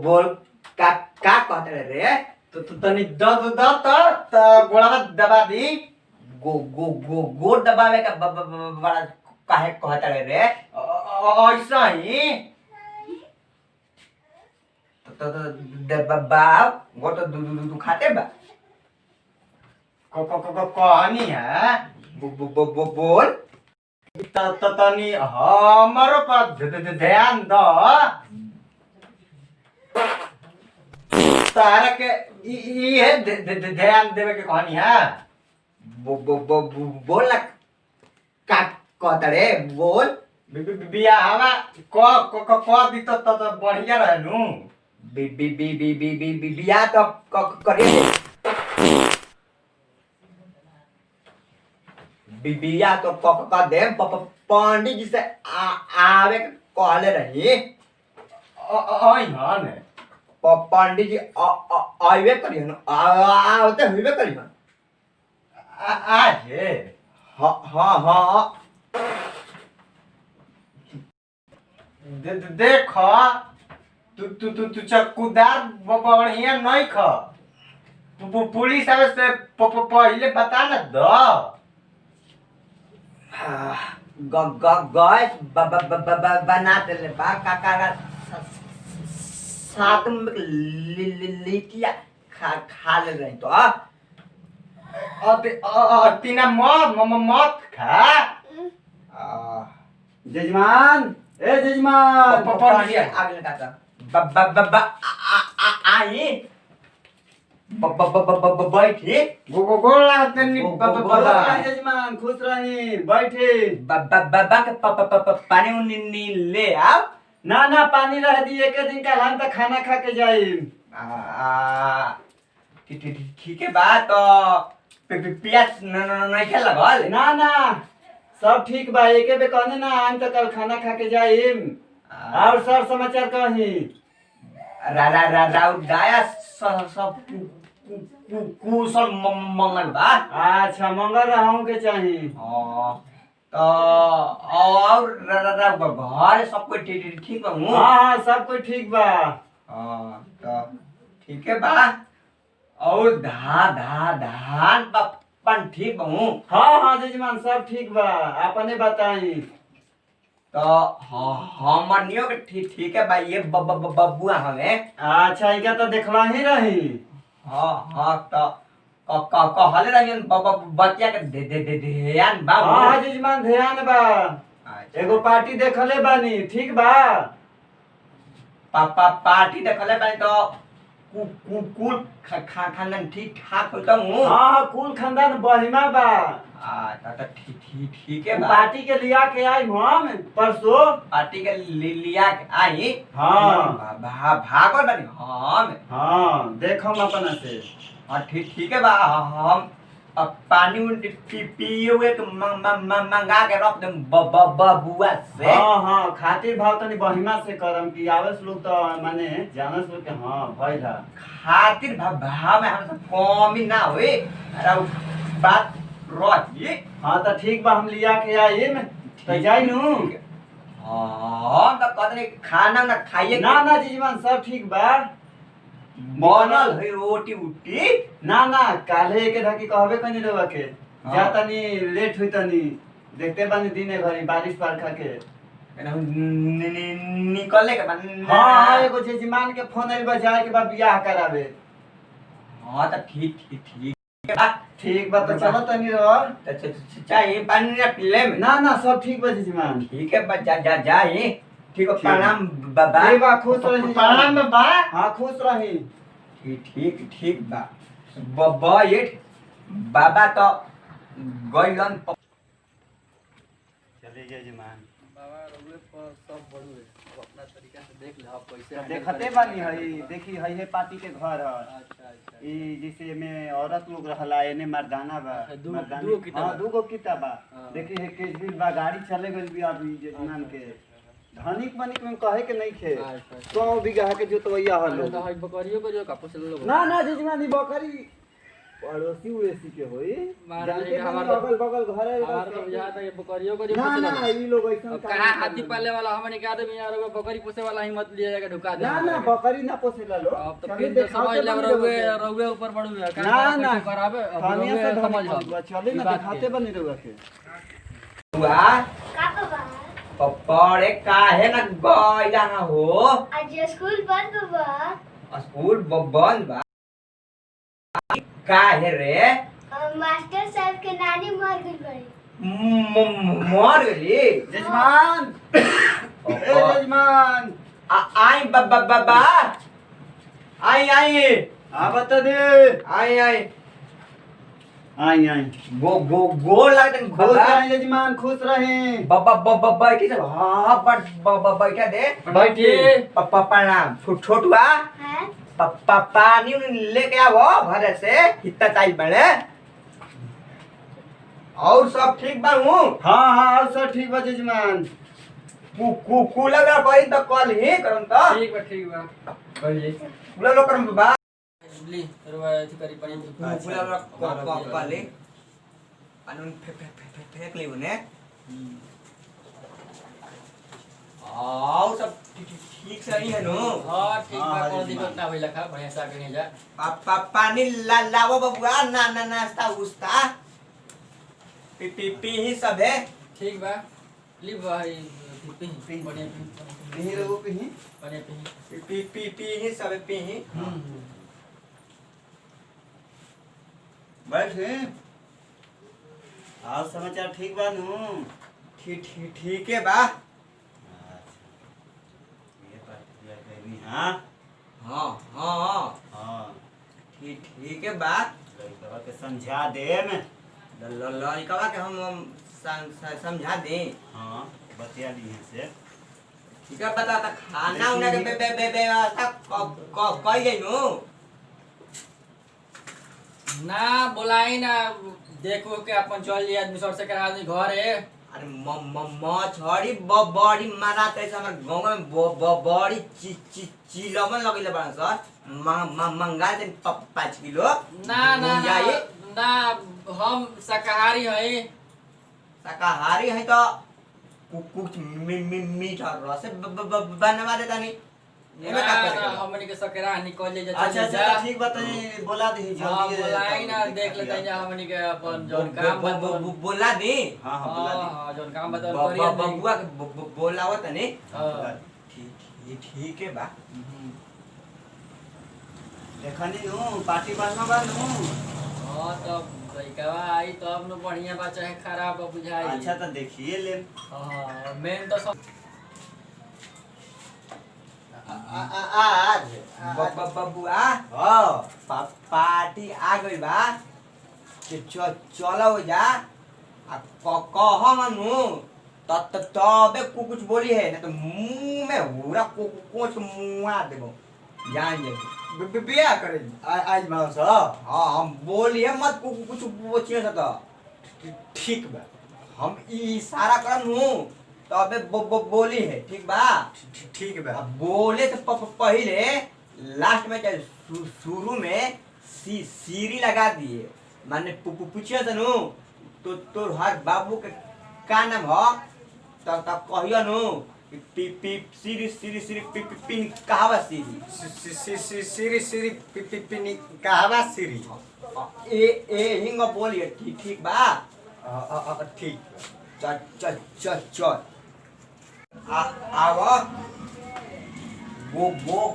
बोल का कहते रे तो तनी द गोड़ा दबा दी गो दबावे का बड़ा काहे कहते रे ऐसा ही तो दबा वो तो दू खाते बा कहानी है बोल तनी हमारो पर ध्यान दो तारा के ये ध्यान देवे के कहानी है बोल ना का कहता रे बोल बियाहवा क दी तो बढ़िया रहनु बिया तो करिए बिया तो क दे पंडित जी से आवे कहले रही आई पंडित जी आवे करिए ना आवते हुए करिए आज हाँ देख तू चक्कूदार बढ़िया नहीं ख पुलिस आवे से पहले बता न दो गैस बना देले बा काका साथ में लिटिया खा ले रही तो तीना मत खा जजमान ए जजमान आगे काका आई बैठी गोला तनी जजमान खुश रही बैठे बाबा के पानी उनी ले आओ ना पानी रह दी एक दिन का हम तक खाना खा के जाई ठीक है बात तो पियास नहीं खेल लगल ना सब ठीक बा एके बे कहने ना हम तक कल खाना खा के जाई और सर समाचार कही राउ दाया सब कुशल मंगल बा अच्छा मंगल रहूं के चाहिए तो और घर सब कोई ठीक बा हाँ सब कोई ठीक बा तो ठीक है बा और धान पन ठीक बा हाँ जजमान सब ठीक बा अपने बताई तो हमनियो के ठीक है भाई ये बबुआ हमें अच्छा इनका तो देखला ही रही हाँ तो कहले रही बतिया के ध्यान बा हाँ जजमान ध्यान बा एगो पार्टी देखले बानी ठीक बा पार्टी देखले बानी तो कुल खानदान ठीक ठाक होता हूँ हाँ कुल खानदान बढ़िया बा तो ठीक है पार्टी के लिया के आई हम परसों पार्टी के लिया के आई हाँ भागल बानी हम हाँ देखम अपना से हाँ ठीक है बा हम पानी पिए के मंगा के रख दे बबुआ से हाँ खातिर भाव तनी बढ़िया से करम कि आवस लोग तो माने जानस लोग के हाँ भइला खातिर भाव में हमसे कमी ना होई अरे बात रही हाँ तो ठीक बा हम लिया के आई तो जाई नु हाँ तो कहते खाना ना खाइए ना जीजमान सब ठीक बा बनल है रोटी उटी ना काले एक ढकी कहबे कनी देवा के जा तनी लेट हुई तनी देखते बानी दिने घरी बारिश बरखा के निकले के हाँ एगो जजमान के फोन आइल बा जाए के बा बियाह करावे हाँ तो ठीक ठीक बा तो चलो तनी रह चाहिए पानी ना पीले में ना सब ठीक बा जजमान ठीक है बा जाए ठीक है प्रणाम बाबा बा खुश रही प्रणाम बाबा हाँ खुश रही ठीक बा बाबा ये बाबा तो गइलन चले जजमान बाबा रुए पर सब बड़ू है अब अपना तरीका से देख ले आप कैसे देखते बानी हई देखी हई है पार्टी के घर है अच्छा ई जिसे में औरत लोग रहला एने मर्दाना बा दूगो किताब बा देखी है केजबिल बा गाड़ी चले गइल भी अभी जजमान के धनिक मनिक में कहे के नहीं खे 100 बीघा के जोतवैया हलो तो हई बकरियों को जो कापू से लोग ना जजमान ई बकरी पड़ोसी उड़ोसी के होई मार जानते लेगा, बनी हमारा- अगल बगल घरे हमार तो बुझाता है ये बकरियों को जो ना पोसे ना वाला। ई लोग ऐसा अब कहाँ हाथी पालने वाला हमने क्या आदमी यार वो बकरी पोसे वाला ही मत लिया जाएगा ढुका दे ना हमारे ना के। बकरी ना पोसेला लो अब तो चलिए फिर तो दिखाते समझ लग बनी रहुए रहुआ रहुए ऊपर बढ़ू है ना ना करावे अब खानिया से रहुए समझ समझ हम चले ना ई बात दिखाते के। बनी रहुआ के बुआ पड़े काहे ना गइला हो आज स्कूल बंद बा। स्कूल बंद बा काहे रे मास्टर साहब के नानी मर गई बड़ी। मर गई जजमान ए जजमान आई बाबा आई आ बता दे आई आई आई गोल लगते खुश बाबा रहे जजमान खुश रहे बाबा बैठी सब हाँ बाबा बैठा दे बैठिए। पापा प्रणाम छोटुआ हैं? पानी लेके आवो भरे से इतना चाहिए बड़े और सब ठीक बा हूँ हाँ हाँ और सब ठीक बा जजमान कूलर का कोई तो कॉल ही करम तो ठीक बा बोलिए कूलर लो करम बाबा ली रुआ थी करी पड़ी कूलर का कॉल ले पानी फेंक ली उन्हें और सब ठीक सही है नो हां ठीक हाँ, बा कोनो जी, दिक्कत ना होइला खा बढ़िया से आगे जा पानी लावो बबुआ ना नाश्ता उस्ता पी ही सब है ठीक बा ली भाई पी बढ़िया कहीं रहो कहीं बढ़िया पी ही सब पी ही बैठे और समाचार ठीक बा नू ठीक है बा हाँ हाँ हाँ हाँ ठीक है बा लड़कवा के समझा दे में लड़कवा के हम समझा दें हाँ बतिया दी से ठीक है बता खाना उना के व्यवस्था कई गई नु ना बुलाई ना देखो के अपन चल जी आदमी सबसे करा आदमी घर है अरे मछड़ी बड़ी माराते से हमर गांव में बड़ी चिलमन लगइले बड़ा सर मंगा दे 5 किलो ना ना जाई ना हम शाकाहारी है शाकाहारी है तो कुछ मीठा रस बनवा देता नहीं एमे का ना करेगा हमनी के सकरा निकल जे अच्छा अच्छा ठीक बताइए बोला दी हां जल्दी बुलाई ना देख लेते हैं हमनी के अपन जोन काम बोला दी हाँ हाँ बोला दी हां जोन काम बता करिए बबुआ के बोलावत नहीं हां ठीक है बा देखनी नू पार्टी बाजना बा नू हां तब लइकावा आई तब न बढ़िया बा चाहे खराब बुझाई अच्छा तो देखिए ले हां मेन तो सब आज बबुआ हाँ पार्टी आ गई बा चलो जा कह मनु तबे कुछ बोली है ना तो मुंह में पूरा कुछ मुआ देबो जान जे बिया करे आज माओ सा हाँ हम बोलिए मत कुछ पूछिए तो ठीक बा हम इशारा करम हूँ तो अबे बोली है ठीक बा ठीक बा अब बोले तो पहले लास्ट में चाहे शुरू में सीरी लगा दिए माने पूछिए तनु तो तोर हर बाबू के का नाम हो तब कहियो नु पी पी सीरी सीरी सीरी पी पी पिन कहवा सीरी सिरी पिनी कहवा सिरी ए हिंग बोलिए ठीक बा ठीक चल आवो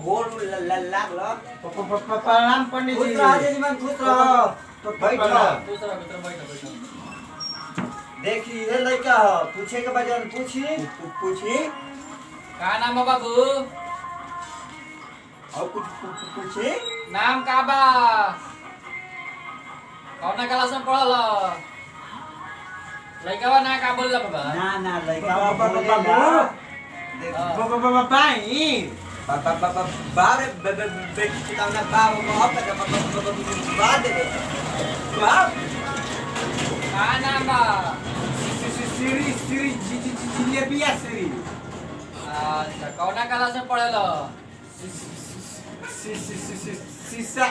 गोल लागलो प्रणाम पंडित खुश जी रहो जजमान खुश रहो बैठो दूसरा मित्र बैठो देखी ये लड़का हो पूछे के बजाय पूछी पूछी का नाम है बाबू और कुछ पूछी नाम का बा कौन क्लास में पढ़ल लइकावा ना का बोलला बाबा ना ना लड़का पाई बारे बेटी का ना बाप दे बाप का नाम बा सिरी जिलेबिया सिरी अच्छा कौन क्लास में पढ़ल सीसा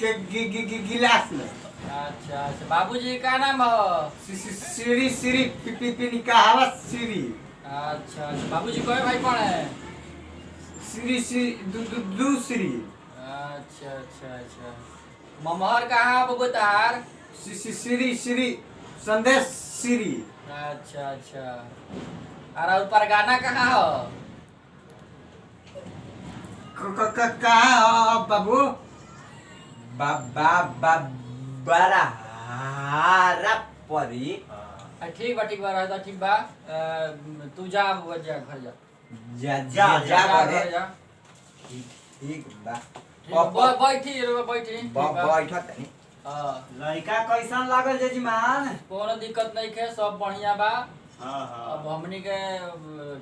गिलास में अच्छा अच्छा बाबूजी का नाम हो? सीरी सीरी पी कहावत सीरी अच्छा अच्छा बाबूजी कोई भाई कौन है? सीरी सीरी दूसरी अच्छा अच्छा अच्छा ममहर कहाँ बबू तार? सीरी सीरी संदेश सीरी अच्छा अच्छा और ऊपर गाना कहाँ हो? कहा बाबू बड़ा हारा परी ठीक बा रहता ठीक बा तू जा बबुआ जा घर जा जा घर करे जा ठीक बा बैठी ठीक बा बैठत नहीं हाँ लड़का कैसन लागल जजमान? कोनो दिक्कत नहीं है सब बढ़िया बा हाँ हाँ अब हमनी के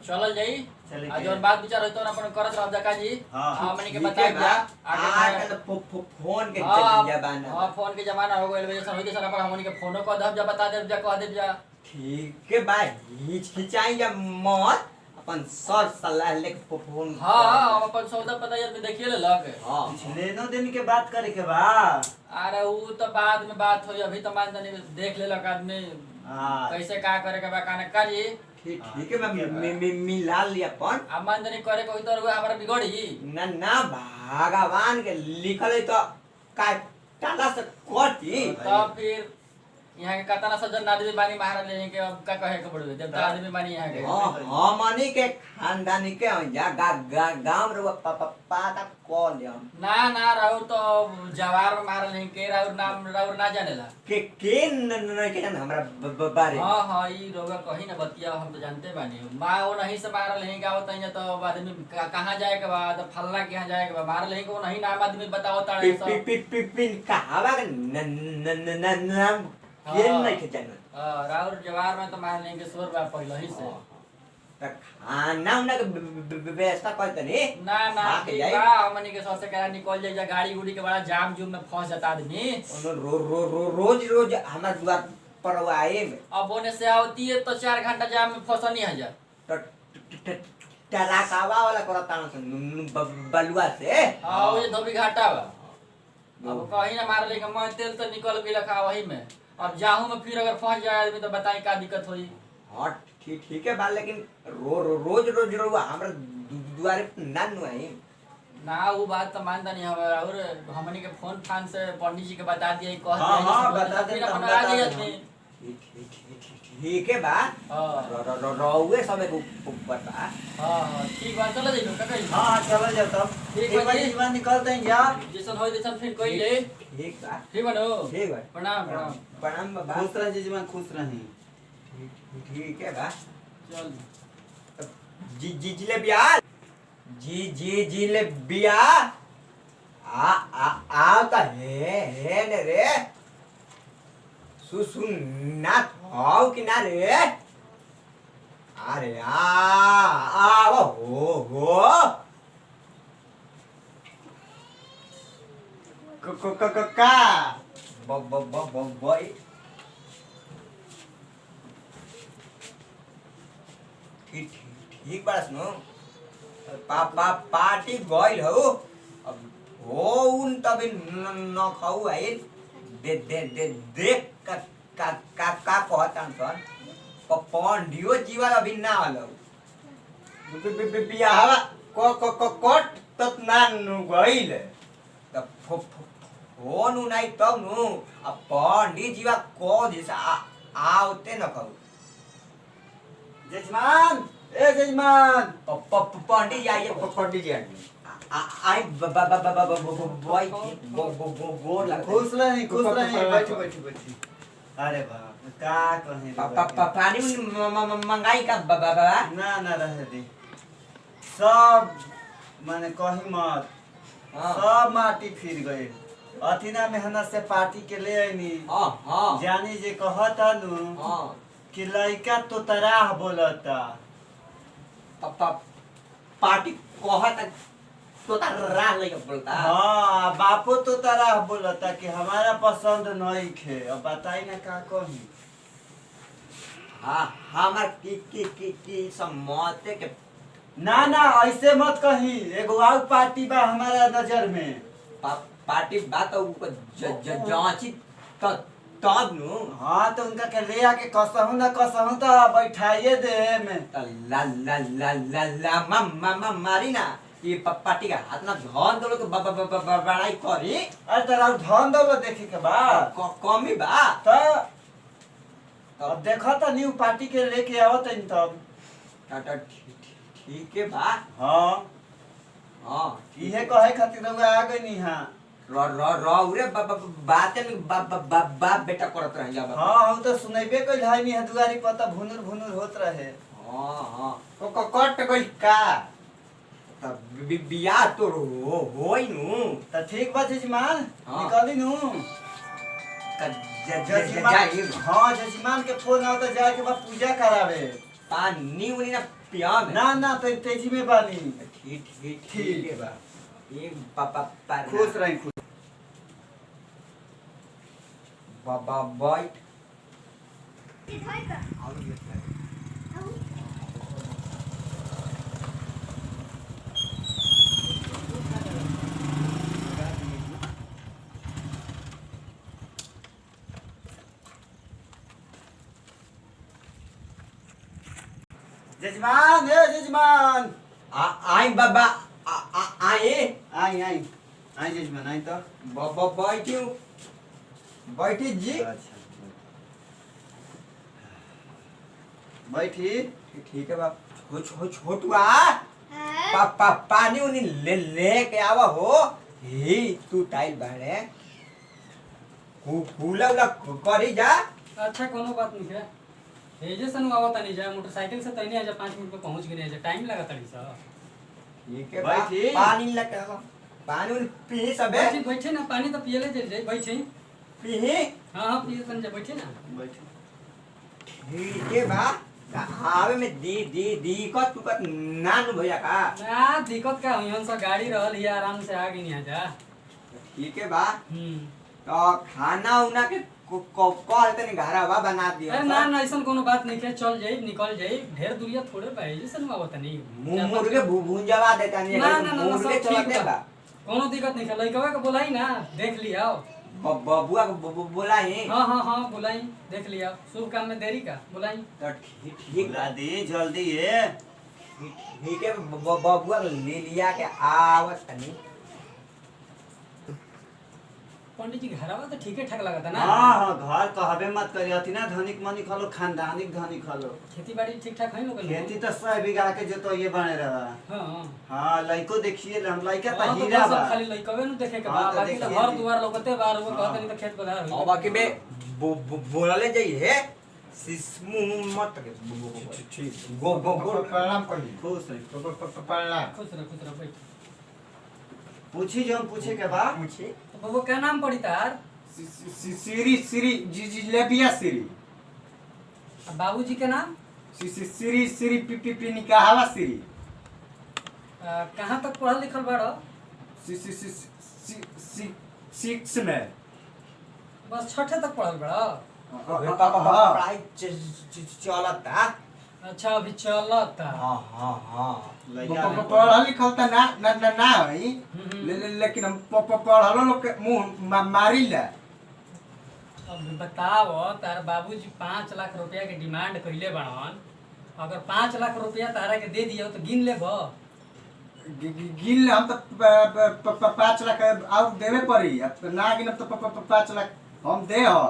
चलल जाई चले आ के। जौन बात विचार होतो ना अपन करत रहब जका जी हाँ। हमनी के ठीक बताई है जा बा। आगे आजकल तो फोन के हाँ जमाना हाँ फोन के जमाना हो गइल जैसा होई जैसा अपन हमनी के फोनो कर दब जा बता देब जा कह देब जा ठीक है बा हिचकिचाई जा मत अपन सर सलाह लेके फोन हाँ हम अपन सौदा पता यार देखिए ले लग हाँ लेनो दिन के बात करे के बा। अरे उ तो बाद में बात होई अभी तो मान तनी देख लेलक आदमी हाँ कैसे का करे के बा काने करी ठीक है मैं मिला लिया अपन अब मान तनी करे कोई तो हमरा बिगड़ी ना भगवान के लिखल है तो काटा से कटी तब फिर यहाँ के कतना सज्जन आदमी बानी महाराज लेने के अब का कहे के पड़वे देवता आदमी बानी यहाँ के हमनी के खानदानी के जा गांव रे पाता कॉल हम ना राहुल तो जवार में मारल नहीं के राहुल ना जानेला के न के जान हमरा बारे हाँ ई रोगा कहीं ना बतिया हम तो जानते बानी माँ वो नहीं से मारल नहीं गाँव तई तो आदमी कहाँ जाए के बाद फलना के यहाँ जाए के बाद मारल नहीं को नहीं नाम आदमी बताओ तारे सब पिन कहावा नाम के नहीं के जान राहुल जवार में तो मारल नहीं के सोर बा पहले ही से खाना उना के व्यवस्था करते नहीं ना आके ठीक जाई। बा हमनी के सबसे करा निकल जाए जा गाड़ी उड़ी के बड़ा जाम जुम में फंस जाता आदमी रोज हमारा द्वार पर आए अब ओने से आवती है तो 4 घंटा जाम में फंसनी है जा टराकावा वाला करता बलुआ से हाँ वो धोबी घाटा बा अब कहीं ना मार लेके मैं तेल तो निकल गई लखा वही में अब जाहू में फिर अगर फंस जाए आदमी तो बताई का दिक्कत होई हाँ ठीक है बा लेकिन रोज रोवा हमरा दुआरे पे ना नुआई ना वो बात तो मानता नहीं हमारा और हमनी के फोन फान से पंडित जी के बता दिया कह हाँ, दिया हाँ, बता दे, फिर हम अपन आ बता गई दे। आदमी ठीक है बा हाँ रहुए सब ऊपर बा हाँ ठीक बात चलो जाइए का कही हाँ चलो जाओ तब ठीक एक बा बार जी। जीवन निकलते हैं यार। जैसन होई जैसन फिर कोई ले ठीक बा ठीक बनो ठीक बा प्रणाम प्रणाम प्रणाम बा खुश रह जीवन खुश रही। ठीक है बा चल जी ले बिया जी ले बिया आ ता हे ने रे सुन ना थाव कि ना रे अरे आ हो का बॉय ठीक बात सुनो पार्टी गइल हो अब हो उन तभी न खाऊ है देख का कहता सन पंडियो जीवन अभी ना हलो बियाहवा कोट तत ना नु गइल तब फोन नहीं तब नु अब पंडित जीवा को दिशा आवते न खाऊ जजमान ए जजमान पंडित जी आइए पंडित जी आगे आई बॉय गोर लगा खुश रही बैठी। अरे बाप का कहे पानी मंगाई का बाबा ना ना रहे दे सब माने कही मत सब माटी फिर गए अथिना मेहनत से पार्टी के ले आईनी हाँ जानी जे कहता नु हाँ कि लड़का तो तराह बोलता पार्टी कहता तो राह लेके बोलता हाँ बापो तो तराह बोलता कि हमारा पसंद नहीं खे अब बताई ना का कही हाँ हमार की सम्मत के ना ना ऐसे मत कही एगो आउ पार्टी बा हमारा नजर में पार्टी बात ऊपर जांची तब नु हाँ तो उनका के ले आके कसहूं ना कसहूं तो बैठाइए दे में ला ला ला ला ला मामा मारी ना ये पार्टी का हाथ ना धन दो तो बड़ाई करी। अरे तेरा धन दौलत देखे के बा कमी बा तो अब देखो तो न्यू पार्टी के लेके आओ तब टाटा ठीक है बा। हाँ हां इहे कहे खातिर रउआ आ गई नी हां रे बात में बाप बेटा करत रह जा। हाँ हम तो सुनैबे कइल है नी दुआरी पता भुनुर भुनुर होत रहे। हां कट गई का तब बियाह तो होई नु तो ठीक बा जजमान हाँ। निकली नु जाई हाँ जजमान के फोन आओ तो जाए के बाद पूजा करावे पानी उनी ना पिया में ना तो तेजी में बानी ठीक है बा। ये पापा खुश रही खुश बाबा बॉय जजमान जजमान आई बाबा आए आई आई आई जजमान आई तो बाबा बैठी जी। अच्छा बैठी ठीक है बाप छोटुआ पानी उनी ले के आवा हो ही तू टाइल बाड़े फूला उला करी जा। अच्छा कोनो बात नहीं है भेजे सन आवत नहीं जाए मोटरसाइकिल से तैने आजा 5 मिनट में पहुंच गए जा टाइम लगा तड़ी सा। ठीक है बैठी। पानी लेके आवा पानी उनी पी सबे बैठे बैठे ना पानी तो पियले जल जाए बैठे पी हां पिए तन जा बैठे ना बैठी ठीक है बा आवे में दी कत नान भैया का ना दिक्कत का हुई सा गाड़ी रहल ही आराम से आ गई नहीं जा। ठीक है बा। तो खाना उना के कॉल तनी घरवा बना दिया। अरे ना ऐसा कोनो बात नहीं है चल जाई निकल जाई ढेर दूरिया थोड़े भाई जैसे आवत नहीं मुर्गे भूंजवा देता नहीं ना ना ना मुर्गे सब ठीक ठीक है बा बा। कोनो दिक्कत नहीं है लइकवा के बोलाई ना देख लिया बबुआ को बोला ही हां बुलाई देख लिया शुभ काम में देरी का बुलाई तो ठीक बुला दी जल्दी ये ठीक है बबुआ को ले लिया के आवत नहीं। पंडित जी घरवा तो ठीक ठाक लगता ना। हाँ घर कहबे मत करी अथी ना धनिक मनी खालो खानदानिक धनी खालो खेती बाड़ी ठीक ठाक है लोग खेती तो 100 बीघा के जो तो ये बने रहा। हां हाँ लइको देखिए हम लइका तो हाँ, तो हीरा बस बा अब खाली लइकवे नु देखे के हाँ, बा तो बाकी तो देखिए हर जी। दुआर लोगते बार वो हाँ। कहते नहीं तो खेत बधार और होई बाकी बे बोलले जाइए सिस्मु मत के ठीक गो प्रणाम करी खुश रही प्रणाम खुश रह बैठ पूछी जो पूछे के बा पूछे तो बबू क्या नाम पड़ी तार श्री जिलेबिया श्री अब बाबूजी के नाम श्री पी निकाहवा श्री कहाँ तक पढ़ल लिखल बाड़ो 6 में बस 6ठे तक पढ़ल बाड़ो पढ़ाई चलता। अच्छा अभी चलता हाँ पढ़ल लिखल त ना हई लेकिन हम पढ़ल लोग के मुंह मारी ला। अब बताओ तार बाबूजी 5 लाख रुपया के डिमांड कइले बाड़न अगर 5 लाख रुपया तारा के दे दियो तो गिन लेबो गिन हम तो 5 लाख और देवे पड़ी अब ना गिन तो 5 लाख हम दे हो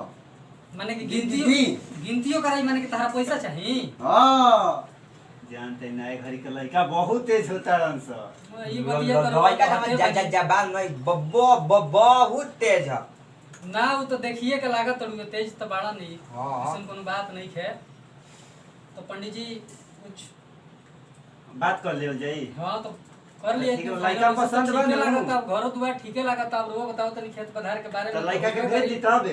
माने कि गिनती गिनतियो कराई माने कि तारा पैसा चाहिए। हाँ जानते नए घड़ी के लड़का बहुत तेज होता रन सा ये बतिया तो लड़का समझ जबान नहीं बहुत तेज है। ना वो तो देखिए के लागत तड़ुए तेज तो बाड़ा नहीं हाँ। ऐसा कोनो बात नहीं है तो पंडित जी कुछ बात कर ले जाई हाँ तो कर लिए ठीक है, लड़का पसंद बा ठीक ना? लागत अब घर दुआर ठीके लागत अब रो बताओ तनी खेत पधार के बारे तो में लड़का के भेज दी तब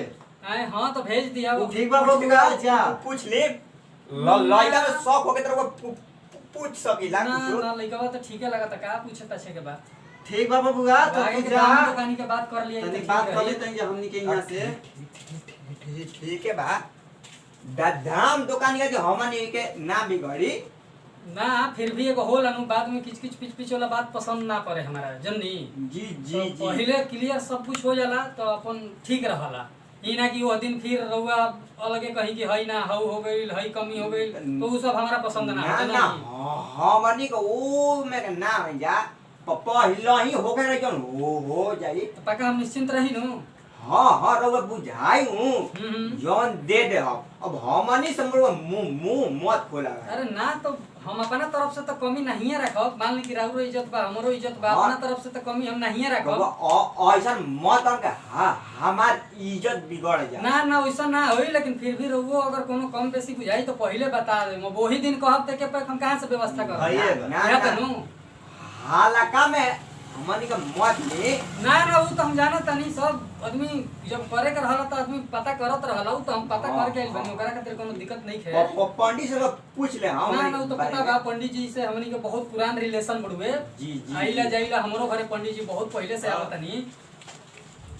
आए हाँ तो भेज दिया वो ठीक बा बबुआ अच्छा पूछ ले लड़का में शौक हो के तेरे को पूछ सकीला ना कुछ ना लइका तो ठीके लागत का पूछे तछे के बात ठीक बा बबुआ तो आगे तू के जा दाम दुकानी के बात कर लिए तनी बात कर ले तनी हमनी के यहां से ठीक है बा दाम दुकान का जो हमन के ना बिगड़ी ना फिर भी एगो होल अनु बाद में किच किच पिच पिच वाला बात पसंद ना पड़े हमारा जन्नी। जी तो जी जी पहिले क्लियर सब कुछ हो जाला तो अपन ठीक रहला। ई ना कि वो दिन फिर रउआ अलगे कहीं कि हई ना हऊ हो गई हई कमी हो गई तो उ सब हमारा पसंद ना ना है ना हमनी को ओ में के ना है जा पहला ही हो गए जन हो जाई। तो पक्का हम निश्चिंत रही नु। हाँ हाँ रउआ बुझाई हूँ हम्म। जौन दे दे अब हमनी से मुंह मत खोला। अरे ना तो हम अपना तरफ से तो कमी नहीं रखब। मान ली कि राउरो इज्जत बा हमरो इज्जत बा हाँ। अपना तरफ से तो कमी हम नहीं रखब। ऐसा मत हमके हमार इज्जत बिगड़ जाए। ना ना वैसा ना होई लेकिन फिर भी रउओ अगर कोनो कम बेसी बुझाई तो पहिले बता दे। वही दिन कहब ते के पे हम कहां से व्यवस्था करब। भइए बा। ना या ना तनु हालाका में हमनी का मत ले ना ना उ तो हम जानत तनी सब आदमी जब करे के रहला तो आदमी पता करत रहला। उ तो हम पता करके आइल बनी ओकरा खातिर कोनो दिक्कत नहीं है। पंडित से पूछ ले हम ना ना उ तो पता बा पंडित जी से हमनी के बहुत पुरान रिलेशन बड़ुए। जी जी आइला जाइला हमरो घरे पंडित जी बहुत पहले से आवत तनी।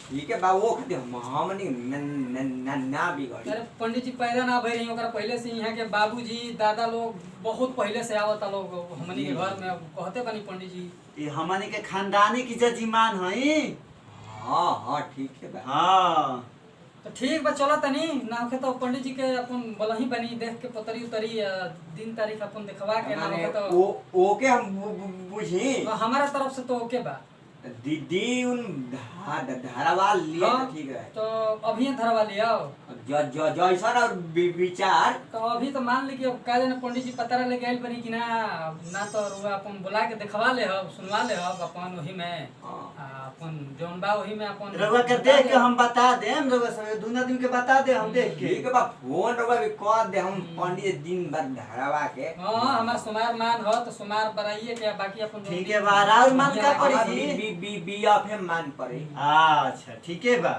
ठीक है बा वो खातिर हमनी ना बिगड़। अरे पंडित जी पैदा ना भई रही ओकरा पहले से यहाँ के बाबूजी दादा लोग बहुत पहले से आवत लोग हमनी के घर में कहते बनी पंडित जी। ये हमनी के खानदानी की जजीमान हई। हाँ हाँ ठीक है बा। हाँ तो ठीक बा चलो तनी ना होखे तो पंडित जी के अपन बोलही बनी देख के पतरी उतरी दिन तारीख अपन देखवा के ना होखे तो ओके हम बुझी हमारा तरफ से तो ओके बा। दीदी उन धारावाल लिए हाँ, तो ठीक है। तो अभी धरवा लिया जैसा और विचार तो अभी तो मान ली कि अब का जाने पंडित जी पतारा लेके आइल बनी कि ना ना तो रुआ अपन बुला के देखवा ले हब सुनवा ले हब अपन वही में अपन जौन बा वही में अपन रउआ के देख के हम बता देम। रउआ सब दूना दिन के बता दे हम देख के। ठीक है बा फोन रउआ भी कर दे हम पंडित दिन भर धरावा के। हाँ हमार सुमार मान हो तो सुमार बराइए के बाकी अपन ठीक है बा। राउर मान का पड़ी जी? बिया फे मान पड़े। अच्छा ठीक है बा।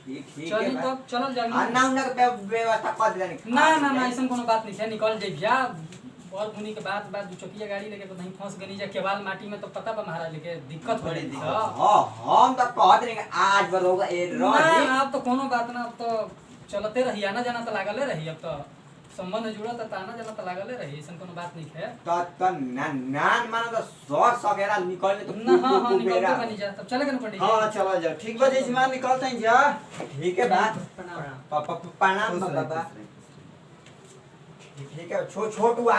ठीक चली है तो चलल जाई। अन्ना उन्ना के व्यवस्था कर देनी। ना ना ना ऐसा कोनो बात नहीं है निकल जाई भैया। और बुनी के बाद दू चकिया गाड़ी लेके नहीं फंस गनी जा केवाल माटी में तो पता बा महाराज लेके दिक्कत हो रही हाँ हम तो कहत नहीं आज बरोगा ए रही। ना अब तो कोनो बात ना अब तो चलते रही आना जाना तो लागले रही। अब तो संबंध जुड़ा तो आना जाना तो लागले रही ऐसा कोनो बात नहीं है। तो नान मानो तो सर सकेरा निकल तो ना हाँ हाँ निकलते बनी जा तब चलेगा ना पंडित जी। हाँ चला जा। ठीक बा जजमान निकलते हैं जा। ठीक है बात प्रणाम खुश रह, बाबा। खुश रह। ठीक है छोटू आ